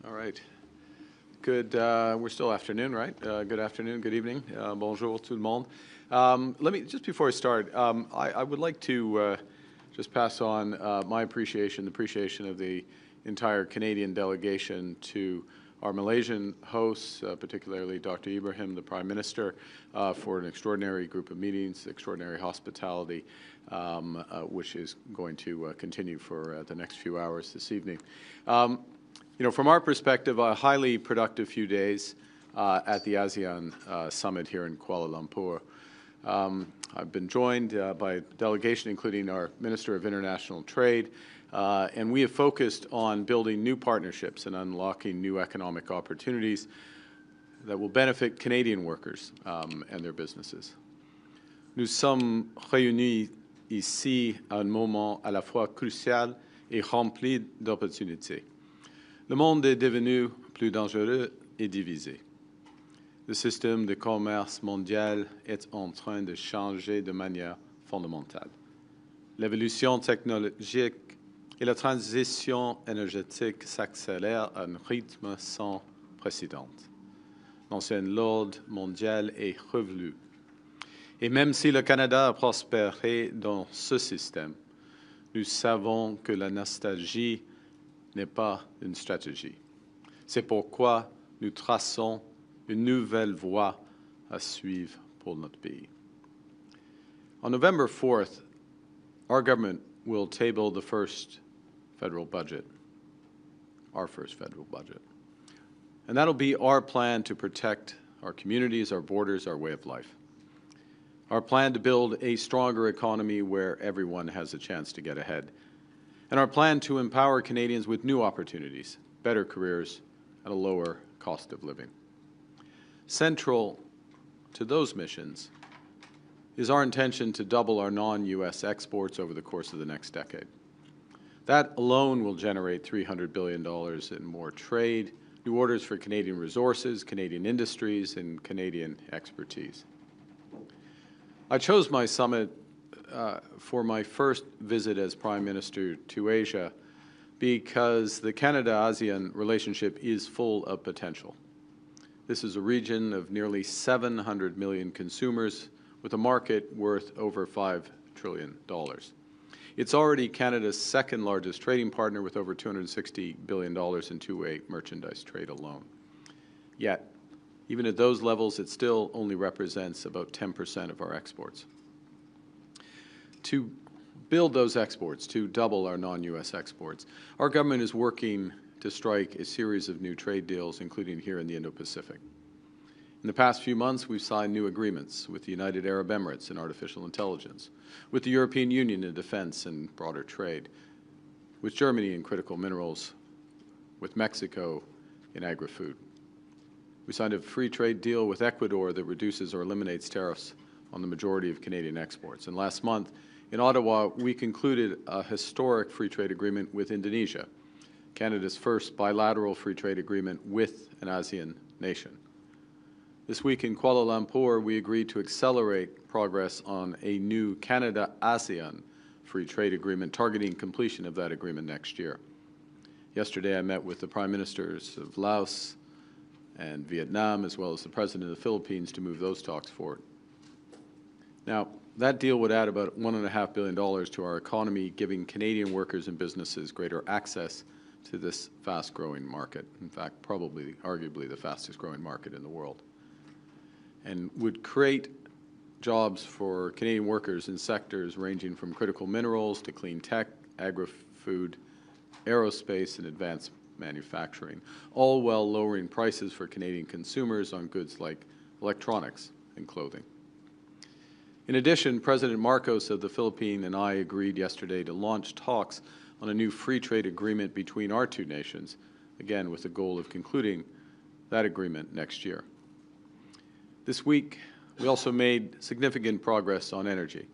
All right. Good. We're still afternoon, right? Good afternoon. Good evening. Bonjour tout le monde. Let me just before I start, I would like to just pass on my appreciation, the appreciation of the entire Canadian delegation to our Malaysian hosts, particularly Dr. Ibrahim, the Prime Minister, for an extraordinary group of meetings, extraordinary hospitality, which is going to continue for the next few hours this evening. You know, from our perspective, a highly productive few days at the ASEAN Summit here in Kuala Lumpur. I've been joined by a delegation, including our Minister of International Trade, and we have focused on building new partnerships and unlocking new economic opportunities that will benefit Canadian workers and their businesses. Nous sommes réunis ici à un moment à la fois crucial et rempli d'opportunités. Le monde est devenu plus dangereux et divisé. Le système de commerce mondial est en train de changer de manière fondamentale. L'évolution technologique et la transition énergétique s'accélèrent à un rythme sans précédent. L'ancien ordre mondial est revenu. Et même si le Canada a prospéré dans ce système, nous savons que la nostalgie n'est pas une stratégie. C'est pourquoi nous traçons une nouvelle voie à suivre pour notre pays. On November 4th, our government will table the first federal budget, our first federal budget. And that'll be our plan to protect our communities, our borders, our way of life. Our plan to build a stronger economy where everyone has a chance to get ahead. And our plan to empower Canadians with new opportunities, better careers, and a lower cost of living. Central to those missions is our intention to double our non-U.S. exports over the course of the next decade. That alone will generate $300 billion in more trade, new orders for Canadian resources, Canadian industries, and Canadian expertise. I chose my summit for my first visit as Prime Minister to Asia because the Canada-ASEAN relationship is full of potential. This is a region of nearly 700 million consumers with a market worth over $5 trillion. It's already Canada's second largest trading partner with over $260 billion in two-way merchandise trade alone. Yet, even at those levels, it still only represents about 10% of our exports. To build those exports, to double our non-U.S. exports, our government is working to strike a series of new trade deals, including here in the Indo-Pacific. In the past few months, we've signed new agreements with the United Arab Emirates in artificial intelligence, with the European Union in defense and broader trade, with Germany in critical minerals, with Mexico in agri-food. We signed a free trade deal with Ecuador that reduces or eliminates tariffs on the majority of Canadian exports. And last month, in Ottawa, we concluded a historic free trade agreement with Indonesia, Canada's first bilateral free trade agreement with an ASEAN nation. This week in Kuala Lumpur, we agreed to accelerate progress on a new Canada-ASEAN free trade agreement, targeting completion of that agreement next year. Yesterday, I met with the Prime Ministers of Laos and Vietnam, as well as the President of the Philippines, to move those talks forward. Now, that deal would add about $1.5 billion to our economy, giving Canadian workers and businesses greater access to this fast-growing market. In fact, probably, arguably, the fastest-growing market in the world. And would create jobs for Canadian workers in sectors ranging from critical minerals to clean tech, agri-food, aerospace, and advanced manufacturing, all while lowering prices for Canadian consumers on goods like electronics and clothing. In addition, President Marcos of the Philippines and I agreed yesterday to launch talks on a new free trade agreement between our two nations, again with the goal of concluding that agreement next year. This week, we also made significant progress on energy.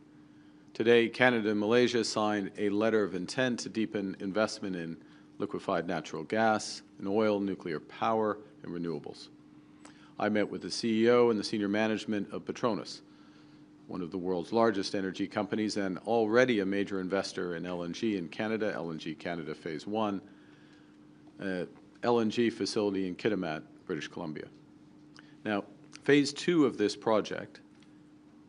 Today, Canada and Malaysia signed a letter of intent to deepen investment in liquefied natural gas, and oil, nuclear power, and renewables. I met with the CEO and the senior management of Petronas, one of the world's largest energy companies and already a major investor in LNG in Canada, LNG Canada Phase 1, LNG facility in Kitimat, British Columbia. Now, phase 2 of this project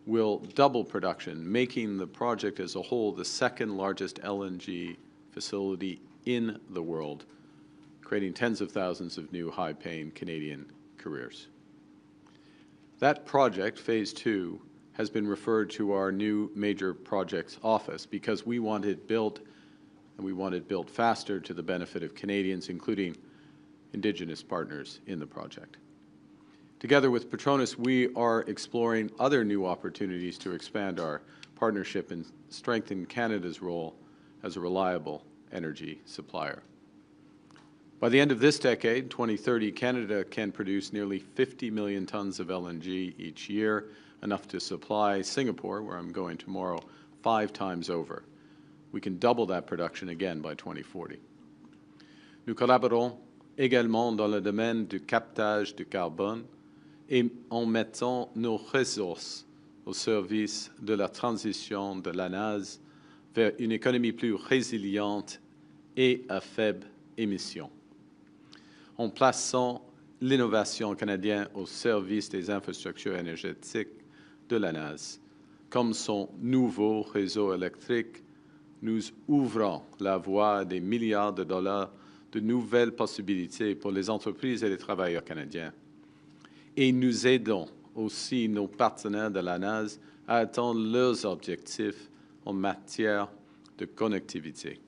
will double production, making the project as a whole the second largest LNG facility in the world, creating tens of thousands of new high-paying Canadian careers. That project, phase 2, has been referred to our new major projects office because we want it built, and we want it built faster to the benefit of Canadians, including Indigenous partners in the project. Together with Petronas, we are exploring other new opportunities to expand our partnership and strengthen Canada's role as a reliable energy supplier. By the end of this decade, 2030, Canada can produce nearly 50 million tons of LNG each year, enough to supply Singapore, where I'm going tomorrow, 5 times over. We can double that production again by 2040. Nous collaborons également dans le domaine du captage du carbone et en mettant nos ressources au service de la transition de l'ANAS vers une économie plus résiliente et à faible émission, en plaçant l'innovation canadienne au service des infrastructures énergétiques de l'ANAS. Comme son nouveau réseau électrique, nous ouvrons la voie à des milliards de dollars de nouvelles possibilités pour les entreprises et les travailleurs canadiens. Et nous aidons aussi nos partenaires de l'ANAS à atteindre leurs objectifs en matière de connectivité.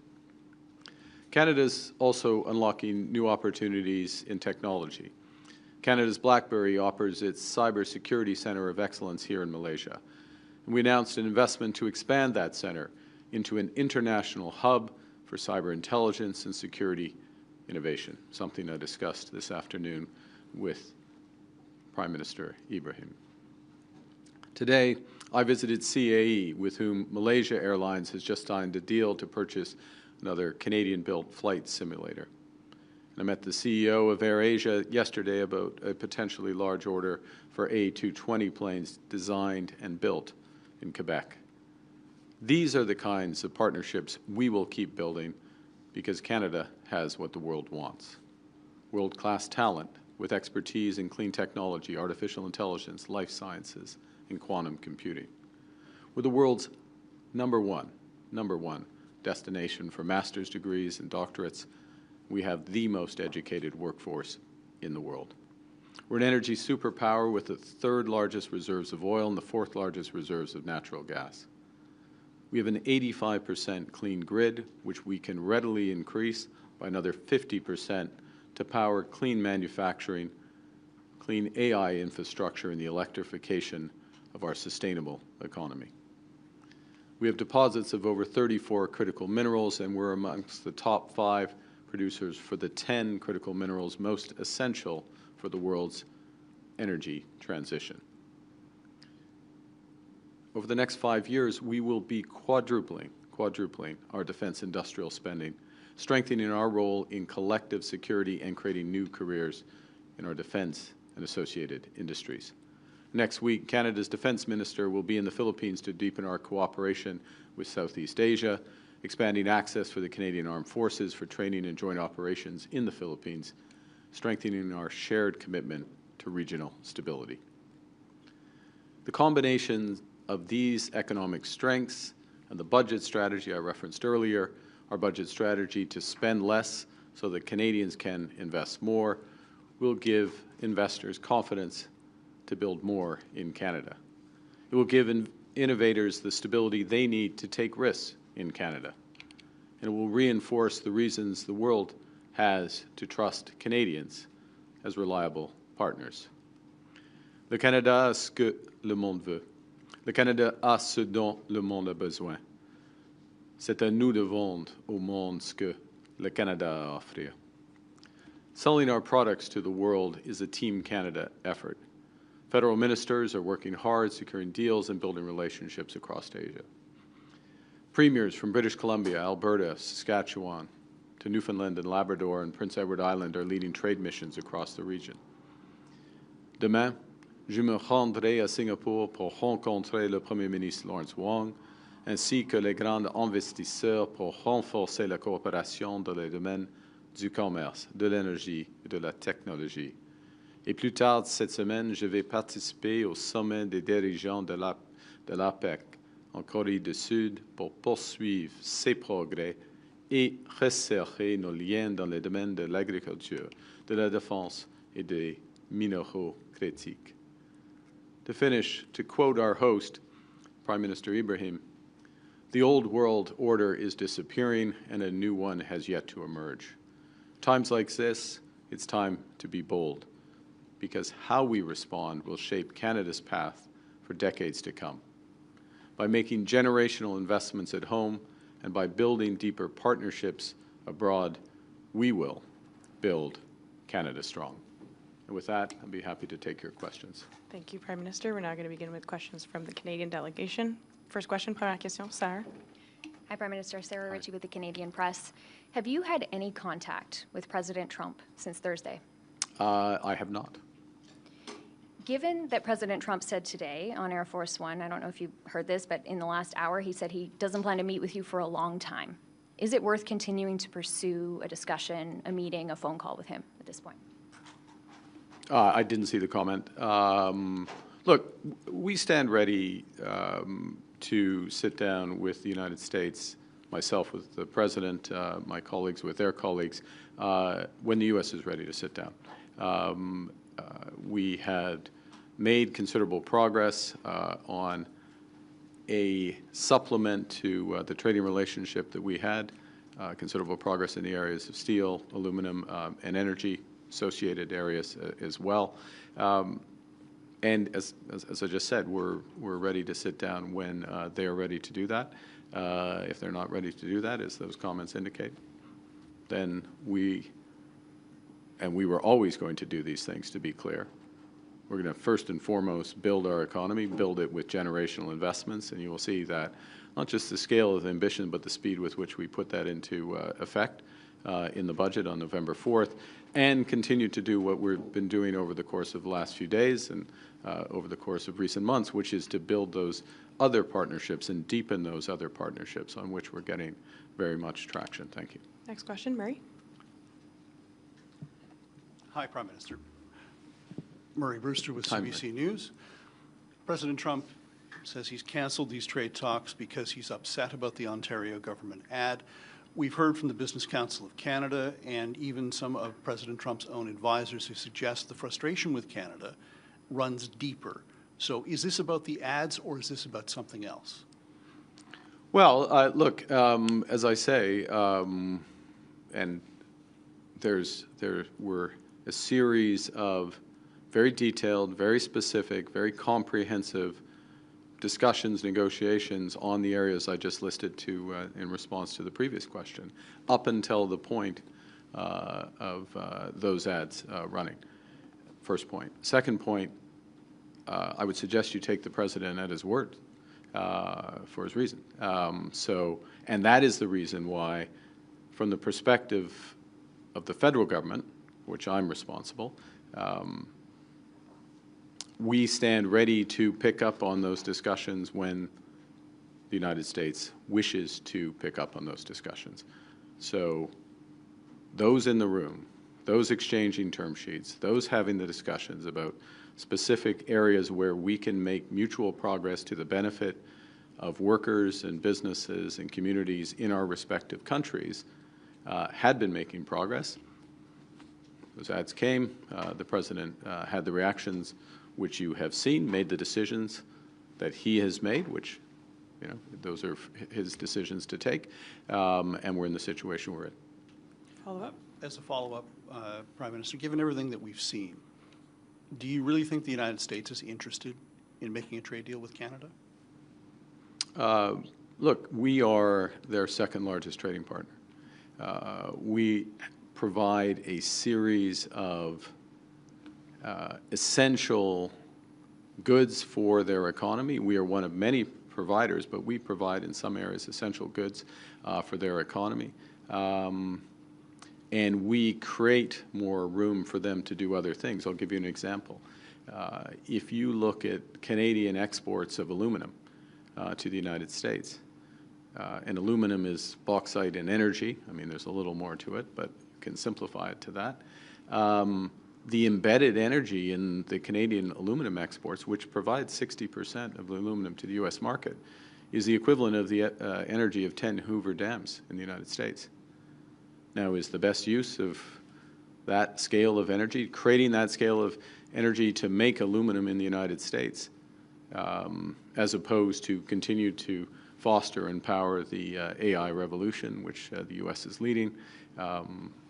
Canada's also unlocking new opportunities in technology. Canada's BlackBerry offers its cybersecurity center of excellence here in Malaysia. And we announced an investment to expand that center into an international hub for cyber intelligence and security innovation, something I discussed this afternoon with Prime Minister Ibrahim. Today, I visited CAE, with whom Malaysia Airlines has just signed a deal to purchase another Canadian-built flight simulator. And I met the CEO of AirAsia yesterday about a potentially large order for A220 planes designed and built in Quebec. These are the kinds of partnerships we will keep building because Canada has what the world wants: world-class talent with expertise in clean technology, artificial intelligence, life sciences, and quantum computing. We're the world's number one destination for master's degrees and doctorates. We have the most educated workforce in the world. We're an energy superpower with the 3rd largest reserves of oil and the 4th largest reserves of natural gas. We have an 85% clean grid, which we can readily increase by another 50% to power clean manufacturing, clean AI infrastructure, and the electrification of our sustainable economy. We have deposits of over 34 critical minerals, and we're amongst the top 5 producers for the 10 critical minerals most essential for the world's energy transition. Over the next 5 years, we will be quadrupling our defense industrial spending, strengthening our role in collective security and creating new careers in our defense and associated industries. Next week, Canada's Defense Minister will be in the Philippines to deepen our cooperation with Southeast Asia, expanding access for the Canadian Armed Forces for training and joint operations in the Philippines, strengthening our shared commitment to regional stability. The combination of these economic strengths and the budget strategy I referenced earlier, our budget strategy to spend less so that Canadians can invest more, will give investors confidence to build more in Canada. It will give innovators the stability they need to take risks in Canada. And it will reinforce the reasons the world has to trust Canadians as reliable partners. Le Canada a ce que le monde veut. Le Canada a ce dont le monde a besoin. C'est à nous de vendre au monde ce que le Canada a à offrir. Selling our products to the world is a Team Canada effort. Federal ministers are working hard, securing deals and building relationships across Asia. Premiers from British Columbia, Alberta, Saskatchewan, to Newfoundland and Labrador and Prince Edward Island are leading trade missions across the region. Demain, je me rendrai à Singapour pour rencontrer le Premier ministre Lawrence Wong, ainsi que les grands investisseurs pour renforcer la coopération dans les domaines du commerce, de l'énergie et de la technologie. Et plus tard cette semaine, je vais participer au sommet des dirigeants de l'APEC en Corée du Sud pour poursuivre ces progrès et resserrer nos liens dans les domaines de l'agriculture, de la défense et des minéraux critiques. To finish, to quote our host, Prime Minister Ibrahim, the old world order is disappearing and a new one has yet to emerge. Times like this, it's time to be bold, because how we respond will shape Canada's path for decades to come. By making generational investments at home and by building deeper partnerships abroad, we will build Canada strong. And with that, I'll be happy to take your questions. Thank you, Prime Minister. We're now going to begin with questions from the Canadian delegation. First question, première question, Sarah. Hi, Prime Minister. Sarah Ritchie with the Canadian Press. Have you had any contact with President Trump since Thursday? I have not. Given that President Trump said today on Air Force One, I don't know if you heard this, but in the last hour he said he doesn't plan to meet with you for a long time. Is it worth continuing to pursue a discussion, a meeting, a phone call with him at this point? I didn't see the comment. Look, we stand ready to sit down with the United States, myself with the President, my colleagues with their colleagues, when the U.S. is ready to sit down. We had made considerable progress on a supplement to the trading relationship that we had, considerable progress in the areas of steel, aluminum, and energy, associated areas as well. And as I just said, we're ready to sit down when they are ready to do that. If they're not ready to do that, as those comments indicate, then we were always going to do these things, to be clear. We're going to first and foremost build our economy, build it with generational investments, and you will see that not just the scale of the ambition, but the speed with which we put that into effect in the budget on November 4th, and continue to do what we've been doing over the course of the last few days and over the course of recent months, which is to build those other partnerships and deepen those other partnerships on which we're getting very much traction. Thank you. Next question, Murray. Hi, Prime Minister. Murray Brewster with CBC News. President Trump says he's canceled these trade talks because he's upset about the Ontario government ad. We've heard from the Business Council of Canada and even some of President Trump's own advisors who suggest the frustration with Canada runs deeper. So is this about the ads or is this about something else? Well, look, as I say, and there were a series of very detailed, very specific, very comprehensive discussions, negotiations on the areas I just listed to in response to the previous question, up until the point of those ads running. First point. Second point, I would suggest you take the President at his word for his reason. And that is the reason why, from the perspective of the federal government, which I'm responsible, we stand ready to pick up on those discussions when the United States wishes to pick up on those discussions. So those in the room, those exchanging term sheets, those having the discussions about specific areas where we can make mutual progress to the benefit of workers and businesses and communities in our respective countries had been making progress. Those ads came. The President had the reactions which you have seen, made the decisions that he has made, which, you know, those are his decisions to take, and we're in the situation we're in. Follow-up? As a follow-up, Prime Minister, given everything that we've seen, do you really think the United States is interested in making a trade deal with Canada? Look, we are their second largest trading partner. We provide a series of essential goods for their economy. We are one of many providers, but we provide in some areas essential goods for their economy. And we create more room for them to do other things. I'll give you an example. If you look at Canadian exports of aluminum to the United States, And aluminum is bauxite and energy. I mean, there's a little more to it, but you can simplify it to that. The embedded energy in the Canadian aluminum exports, which provides 60% of the aluminum to the U.S. market, is the equivalent of the energy of 10 Hoover dams in the United States. Now, is the best use of that scale of energy, creating that scale of energy to make aluminum in the United States, as opposed to continue to foster and power the AI revolution, which the U.S. is leading,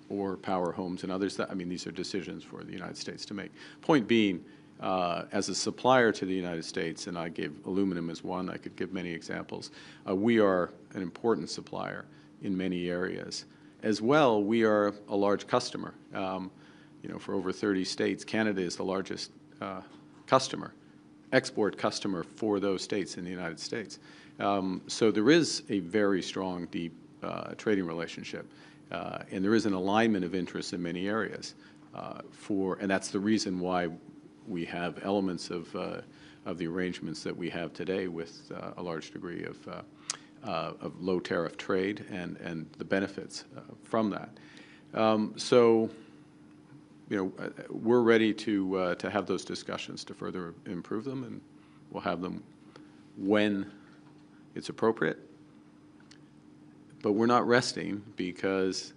or power homes and others. I mean, these are decisions for the United States to make. Point being, as a supplier to the United States, and I gave aluminum as one, I could give many examples, we are an important supplier in many areas. As well, we are a large customer. You know, for over 30 states, Canada is the largest customer, export customer for those states in the United States. So there is a very strong, deep trading relationship. And there is an alignment of interests in many areas, and that's the reason why we have elements of the arrangements that we have today with a large degree of low tariff trade and the benefits from that. So, you know, we're ready to have those discussions to further improve them, and we'll have them when it's appropriate. But we're not resting because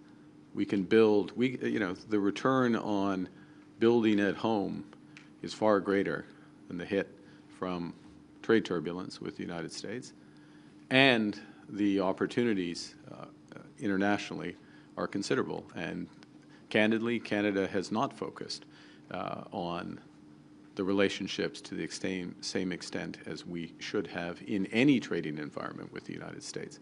we can build, you know, the return on building at home is far greater than the hit from trade turbulence with the United States. And the opportunities internationally are considerable. And candidly, Canada has not focused on the relationships to the same extent as we should have in any trading environment with the United States,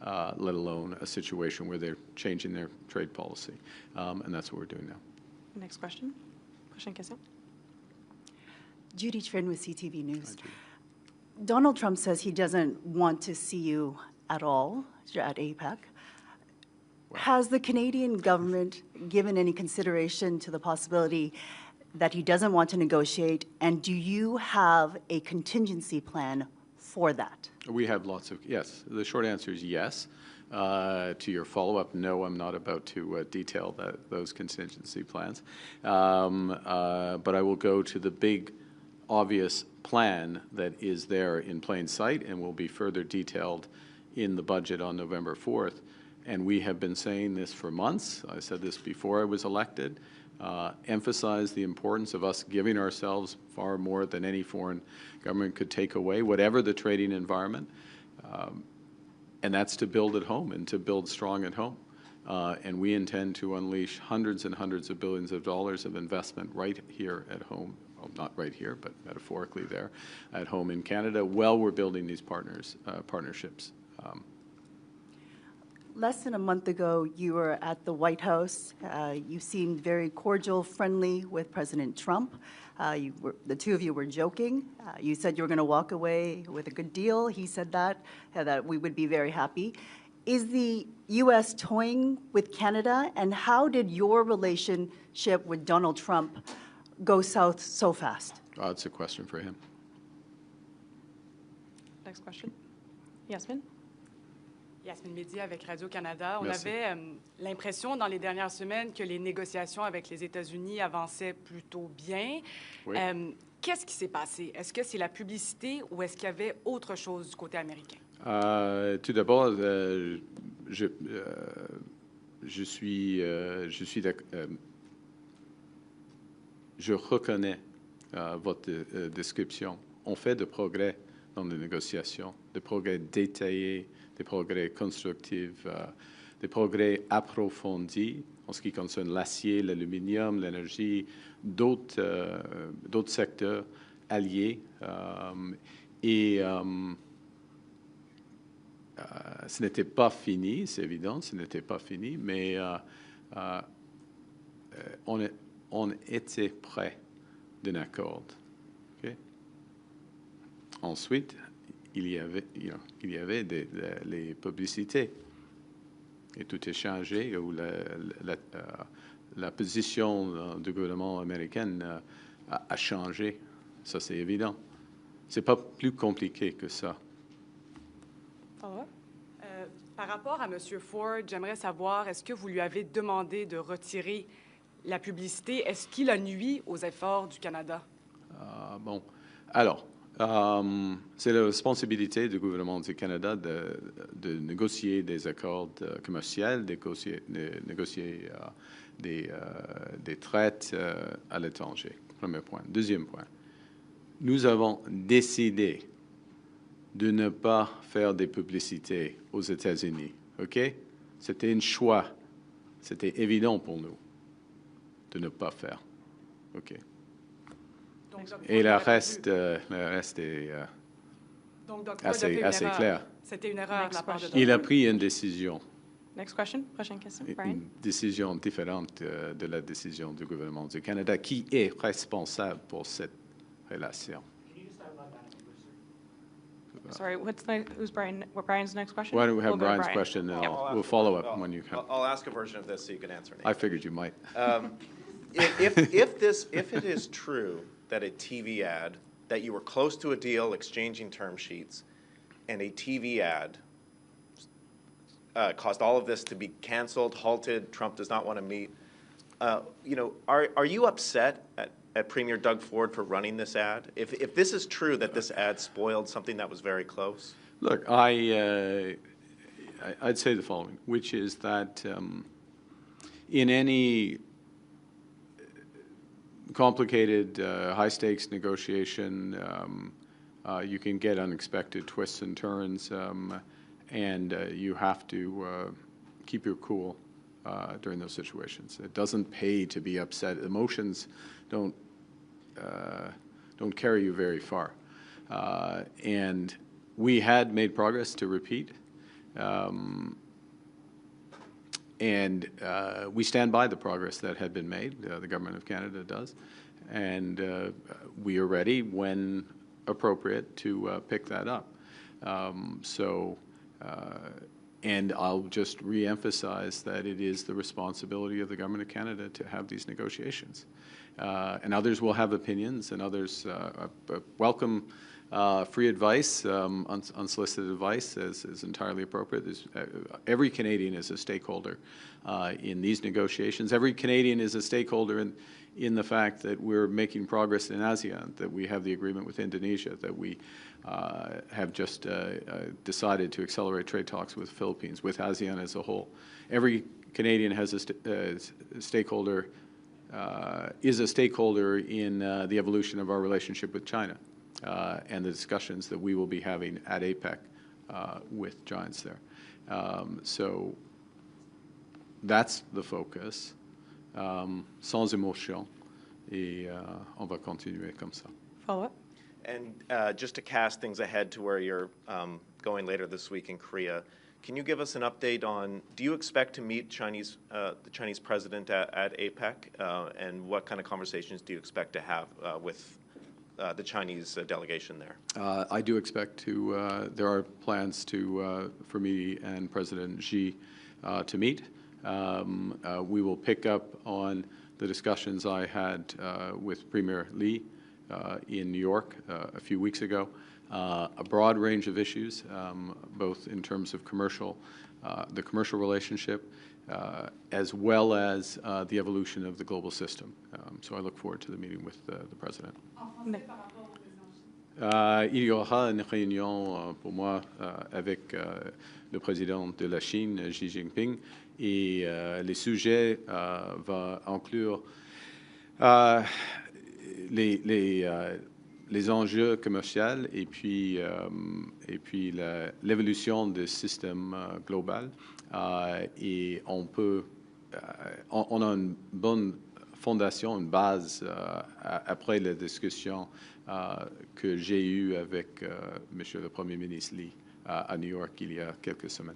let alone a situation where they're changing their trade policy. And that's what we're doing now. Next question. Prochaine question. Judy Trin with CTV News. Donald Trump says he doesn't want to see you at all at APEC. Wow. Has the Canadian government given any consideration to the possibility that he doesn't want to negotiate, and do you have a contingency plan for that? We have lots of, yes. The short answer is yes. To your follow-up, no, I'm not about to detail those contingency plans. But I will go to the big, obvious plan that is there in plain sight and will be further detailed in the budget on November 4th. And we have been saying this for months. I said this before I was elected. Emphasize the importance of us giving ourselves far more than any foreign government could take away, whatever the trading environment. And that's to build at home and to build strong at home. And we intend to unleash hundreds and hundreds of billions of dollars of investment right here at home. Well, not right here, but metaphorically there at home in Canada, while we're building these partnerships. Less than a month ago, you were at the White House. You seemed very cordial, friendly with President Trump. The two of you were joking. You said you were going to walk away with a good deal. He said that we would be very happy. Is the U.S. toying with Canada, and how did your relationship with Donald Trump go south so fast? It's a question for him. Next question. Yasmin? Yasmin Mehdi avec Radio-Canada. On Merci. avait l'impression dans les dernières semaines que les négociations avec les États-Unis avançaient plutôt bien. Oui. Qu'est-ce qui s'est passé? Est-ce que c'est la publicité ou est-ce qu'il y avait autre chose du côté américain? Tout d'abord, je reconnais votre description. On fait de progrès dans les négociations, des progrès détaillés, des progrès constructifs, des progrès approfondis en ce qui concerne l'acier, l'aluminium, l'énergie, d'autres secteurs alliés. Et ce n'était pas fini, c'est évident, ce n'était pas fini, mais on était près d'un accord. Okay? Ensuite, il y avait les publicités. Et tout est changé, où la position du gouvernement américain a changé. Ça, c'est évident. C'est pas plus compliqué que ça. Follow-up? Par rapport à M. Ford, j'aimerais savoir, est-ce que vous lui avez demandé de retirer la publicité? Est-ce qu'il a nui aux efforts du Canada? Bon, alors, c'est la responsabilité du gouvernement du Canada de négocier des accords commerciaux, de négocier des traités à l'étranger. Premier point. Deuxième point, nous avons décidé de ne pas faire des publicités aux États-Unis. OK? C'était un choix. C'était évident pour nous de ne pas faire. OK? Donc, Dr. Et Ford le aurait pas reste est Donc, Dr. Ford a fait assez, une assez erreur. clair. C'était une erreur de la part de Il a Dr. pris une décision, Next question. Prochaine question. Brian. une décision différente de la décision du gouvernement du Canada qui est responsable pour cette relation. Sorry, who's Brian? What Brian's next question? Why don't we have We'll go to Brian's Brian. question, and I'll we'll ask follow a- up when you come. I'll ask a version of this so you can answer. I figured you might. If it is true that a TV ad, that you were close to a deal, exchanging term sheets, and a TV ad caused all of this to be canceled, halted, Trump does not want to meet, are you upset at Premier Doug Ford for running this ad? If this is true that this ad spoiled something that was very close? Look, I'd say the following, which is that in any complicated, high-stakes negotiation, you can get unexpected twists and turns, and you have to keep your cool during those situations. It doesn't pay to be upset. Emotions don't carry you very far. And we had made progress, to repeat, and we stand by the progress that had been made. The Government of Canada does. And we are ready, when appropriate, to pick that up. And I'll just re-emphasize that it is the responsibility of the Government of Canada to have these negotiations. And others will have opinions, and others welcome free advice, unsolicited advice is entirely appropriate. Every Canadian is a stakeholder in these negotiations. Every Canadian is a stakeholder in the fact that we're making progress in ASEAN, that we have the agreement with Indonesia, that we have just decided to accelerate trade talks with the Philippines, with ASEAN as a whole. Every Canadian has a stakeholder, is a stakeholder in the evolution of our relationship with China. And the discussions that we will be having at APEC with giants there. So that's the focus, sans émotion, et on va continuer comme ça. Follow up. And just to cast things ahead to where you're going later this week in Korea, can you give us an update on, do you expect to meet the Chinese president at APEC? And what kind of conversations do you expect to have with the Chinese delegation there? I do expect to, there are plans for me and President Xi to meet. We will pick up on the discussions I had with Premier Lee in New York a few weeks ago. A broad range of issues, both in terms of the commercial relationship, as well as the evolution of the global system. So I look forward to the meeting with the President. Il y aura une réunion pour moi avec le président de la Chine, Xi Jinping, et les sujets vont inclure les enjeux commerciaux et puis l'évolution du système global. Et on a une bonne fondation, une base après la discussion que j'ai eue avec Monsieur le Premier ministre Lee à New York il y a quelques semaines.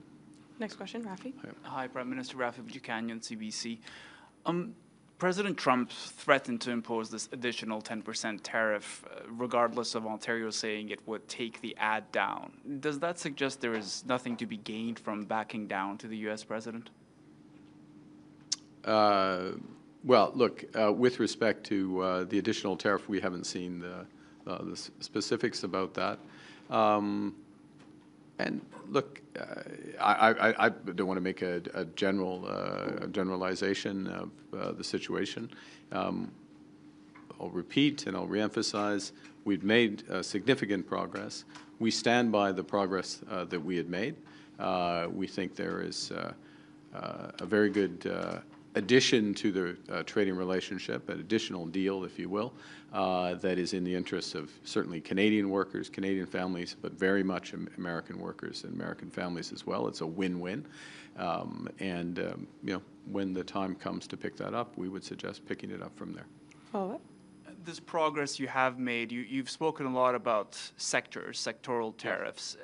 Next question, Rafi. Hi, Prime Minister Rafi Buchanan, CBC. President Trump threatened to impose this additional 10% tariff, regardless of Ontario saying it would take the ad down. Does that suggest there is nothing to be gained from backing down to the U.S. president? Well, look, with respect to the additional tariff, we haven't seen the specifics about that. And look, I don't want to make a generalization of the situation. I'll repeat and I'll reemphasize, we've made significant progress. We stand by the progress that we had made. We think there is a very good addition to the trading relationship, an additional deal, if you will, that is in the interests of certainly Canadian workers, Canadian families, but very much American workers and American families as well. It's a win-win. You know, when the time comes to pick that up, we would suggest picking it up from there. Follow-up? This progress you have made, you've spoken a lot about sectoral tariffs.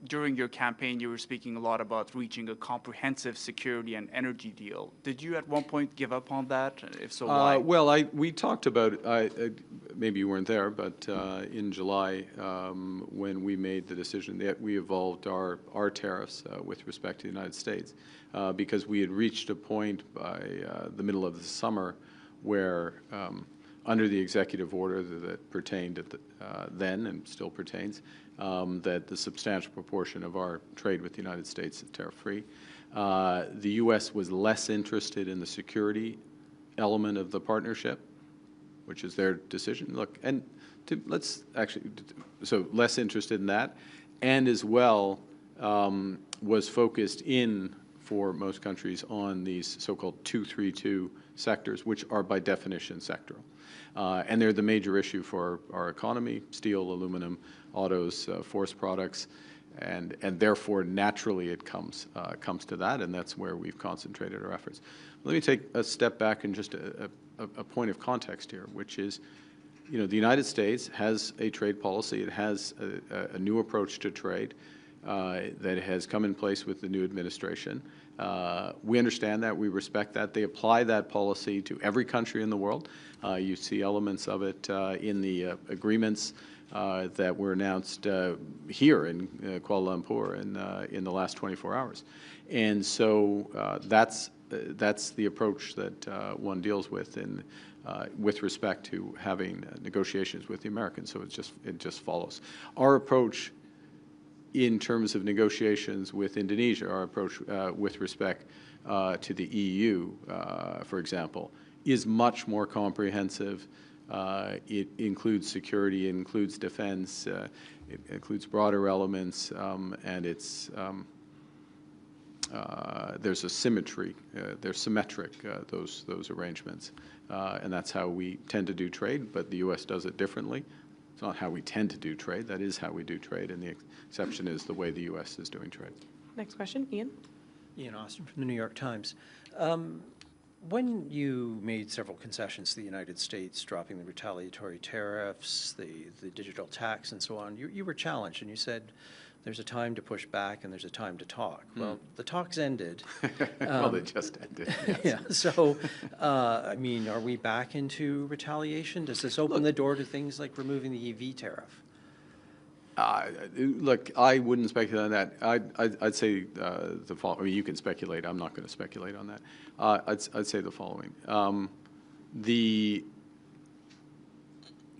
During your campaign, you were speaking a lot about reaching a comprehensive security and energy deal. Did you at one point give up on that? If so, why? Well, we talked about, maybe you weren't there, but in July, when we made the decision that we evolved our tariffs with respect to the United States, because we had reached a point by the middle of the summer where under the executive order that pertained at then and still pertains, that the substantial proportion of our trade with the United States is tariff-free. The U.S. was less interested in the security element of the partnership, which is their decision. Look, and let's actually, so less interested in that, and as well was focused in, for most countries, on these so-called 232 sectors, which are by definition sectoral. And they're the major issue for our economy: steel, aluminum, autos, forest products, and therefore naturally it comes to that, and that's where we've concentrated our efforts. Let me take a step back and just a point of context here, which is, you know, the United States has a trade policy. It has a new approach to trade that has come in place with the new administration. We understand that. We respect that. They apply that policy to every country in the world. You see elements of it in the agreements that were announced here in Kuala Lumpur in the last 24 hours. And so that's the approach that one deals with with respect to having negotiations with the Americans. So it just follows. Our approach in terms of negotiations with Indonesia, our approach with respect to the EU, for example, is much more comprehensive. It includes security, it includes defense, it includes broader elements, and it's there's a symmetry, they're symmetric, those arrangements, and that's how we tend to do trade, but the U.S. does it differently. It's not how we tend to do trade, that is how we do trade, and the exception is the way the U.S. is doing trade. Next question, Ian. Ian Austin from the New York Times. When you made several concessions to the United States, dropping the retaliatory tariffs, the digital tax, and so on, you were challenged, and you said there's a time to push back and there's a time to talk. Well, the talks ended. Well, they just ended. Yes. Yeah. So, I mean, are we back into retaliation? Does this open the door to things like removing the EV tariff? Look, I wouldn't speculate on that. I'd say the following. I mean, you can speculate. I'm not going to speculate on that. I'd say the following.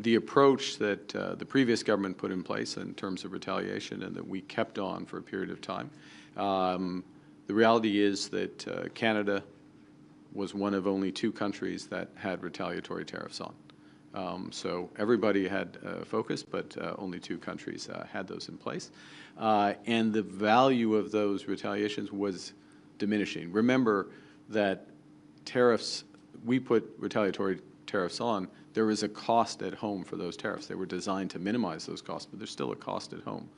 The approach that the previous government put in place in terms of retaliation and that we kept on for a period of time, the reality is that Canada was one of only 2 countries that had retaliatory tariffs on. So everybody had focus, but only 2 countries had those in place. And the value of those retaliations was diminishing. Remember that tariffs, we put retaliatory tariffs on, there is a cost at home for those tariffs. They were designed to minimize those costs, but there's still a cost at home.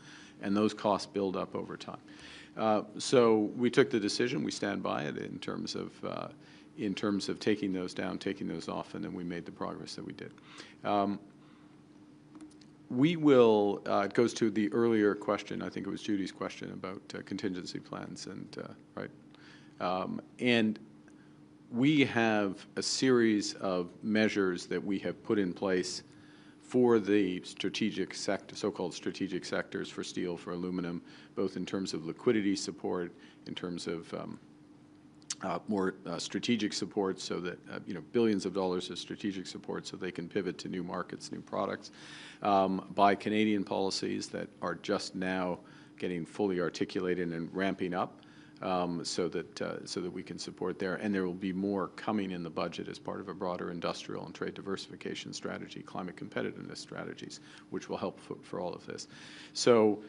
And those costs build up over time. So we took the decision, we stand by it in terms of taking those down, taking those off, and then we made the progress that we did. We will, it goes to the earlier question, I think it was Judy's question about contingency plans, and right. And we have a series of measures that we have put in place for the strategic sector, so-called strategic sectors for steel, for aluminum, both in terms of liquidity support, in terms of more strategic support, so that billions of dollars of strategic support, so they can pivot to new markets, new products, by Canadian policies that are just now getting fully articulated and ramping up so that we can support there. And there will be more coming in the budget as part of a broader industrial and trade diversification strategy, climate competitiveness strategies, which will help for all of this. So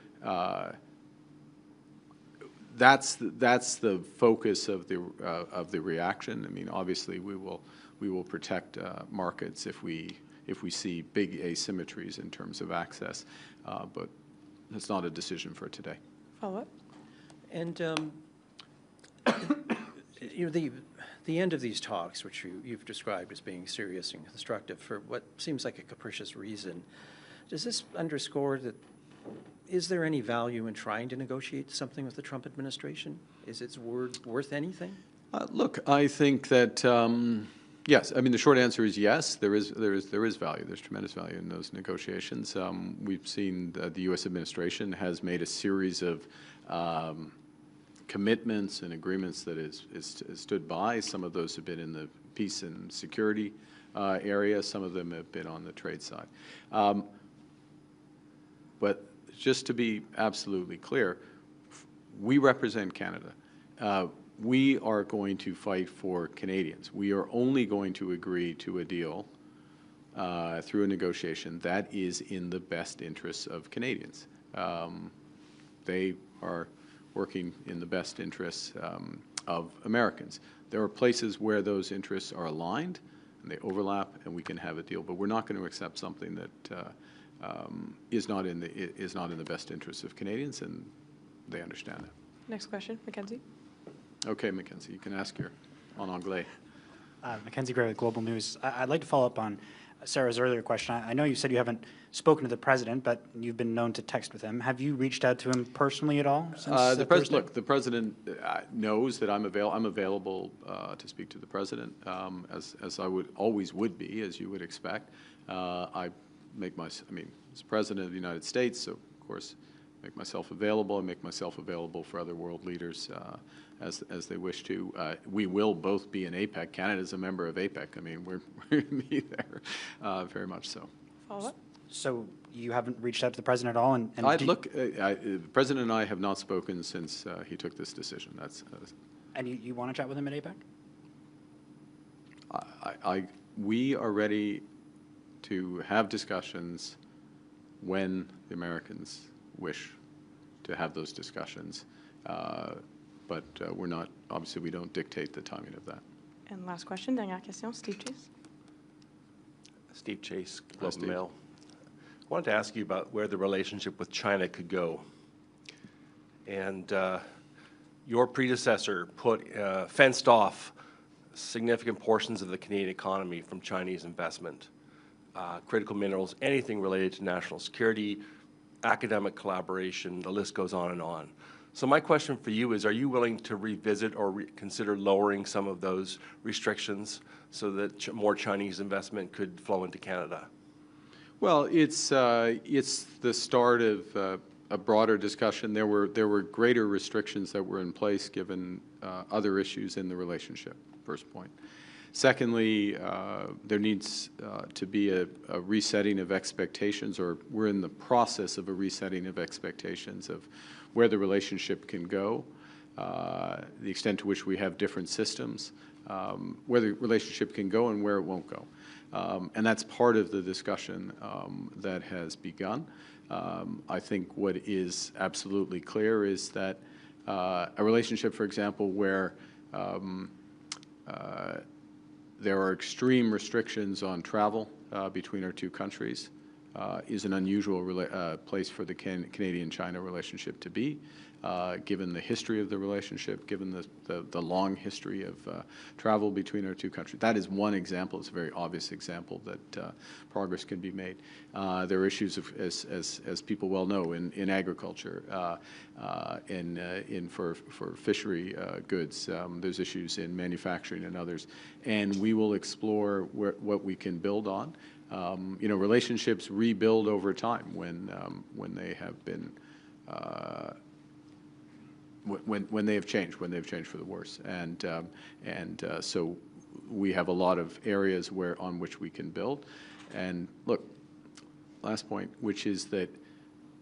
that's the focus of the reaction. I mean, obviously, we will protect markets if we see big asymmetries in terms of access, but it's not a decision for today. Follow-up? And you know, the end of these talks, which you've described as being serious and constructive for what seems like a capricious reason, does this underscore that? Is there any value in trying to negotiate something with the Trump administration? Is its word worth anything? Look, I think that yes. I mean, the short answer is yes. There is value. There's tremendous value in those negotiations. We've seen the U.S. administration has made a series of commitments and agreements that is stood by. Some of those have been in the peace and security area. Some of them have been on the trade side. But just to be absolutely clear, we represent Canada. We are going to fight for Canadians. We are only going to agree to a deal through a negotiation that is in the best interests of Canadians. They are working in the best interests of Americans. There are places where those interests are aligned and they overlap, and we can have a deal. But we're not going to accept something that is not in the best interests of Canadians, and they understand that. Next question, Mackenzie. Okay, Mackenzie, you can ask your en anglais. Mackenzie Gray with Global News. I'd like to follow up on Sarah's earlier question. I know you said you haven't spoken to the president, but you've been known to text with him. Have you reached out to him personally at all since Thursday? Look, the president knows that I'm available to speak to the president, as I always would be, as you would expect. I mean, as president of the United States, so of course, make myself available. I make myself available for other world leaders as they wish to. We will both be in APEC. Canada's a member of APEC. I mean, we're going to be there, very much so. Follow-up? So you haven't reached out to the president at all? The president and I have not spoken since he took this decision. And you want to chat with him at APEC? We are ready to have discussions when the Americans wish to have those discussions. But we're not, obviously we don't dictate the timing of that. And last question, dernière question, Steve Chase. Steve Chase, Globe and Mail. I wanted to ask you about where the relationship with China could go. And your predecessor fenced off significant portions of the Canadian economy from Chinese investment, critical minerals, anything related to national security, academic collaboration, the list goes on and on. So my question for you is, are you willing to revisit or consider lowering some of those restrictions so that more Chinese investment could flow into Canada? Well, it's the start of a broader discussion. There were greater restrictions that were in place given other issues in the relationship, first point. Secondly, there needs to be a resetting of expectations, or we're in the process of a resetting of expectations of where the relationship can go, the extent to which we have different systems, where the relationship can go and where it won't go. And that's part of the discussion that has begun. I think what is absolutely clear is that a relationship, for example, where there are extreme restrictions on travel between our two countries is an unusual place for the Canadian-China relationship to be, given the history of the relationship, given the long history of travel between our two countries. That is one example. It's a very obvious example that progress can be made. There are issues, as people well know, in agriculture, for fishery goods. There's issues in manufacturing and others. And we will explore what we can build on. Relationships rebuild over time when they have been when they have changed for the worse, and so we have a lot of areas on which we can build. And look, last point, which is that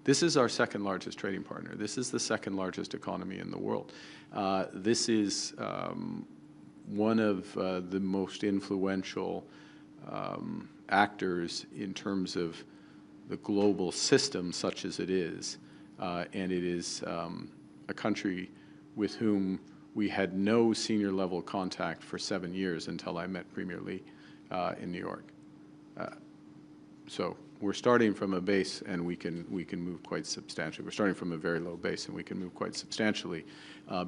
This is our second largest trading partner. This is the second largest economy in the world. This is one of the most influential actors in terms of the global system, such as it is. And it is a country with whom we had no senior level contact for 7 years until I met Premier Lee in New York. So we're starting from a base, and we can move quite substantially. We're starting from a very low base, and we can move quite substantially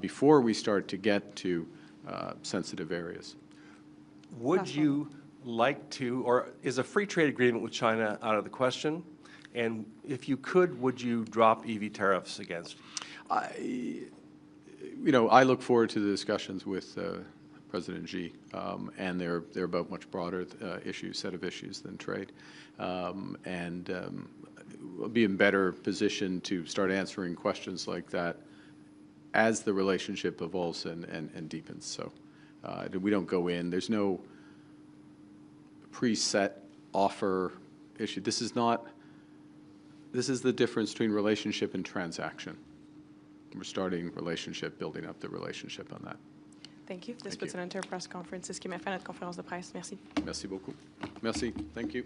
before we start to get to sensitive areas. Would you like to, or is a free trade agreement with China out of the question? And if you could, would you drop EV tariffs against? I look forward to the discussions with President Xi, and they're about much broader set of issues than trade, and we'll be in better position to start answering questions like that as the relationship evolves and deepens. So we don't go in. There's no preset offer issue. This is the difference between relationship and transaction. We're starting relationship, building up the relationship on that. Thank you. This puts an end to our press conference. C'est ce qui m'a fait notre conférence de presse. Merci. Merci beaucoup. Merci. Thank you.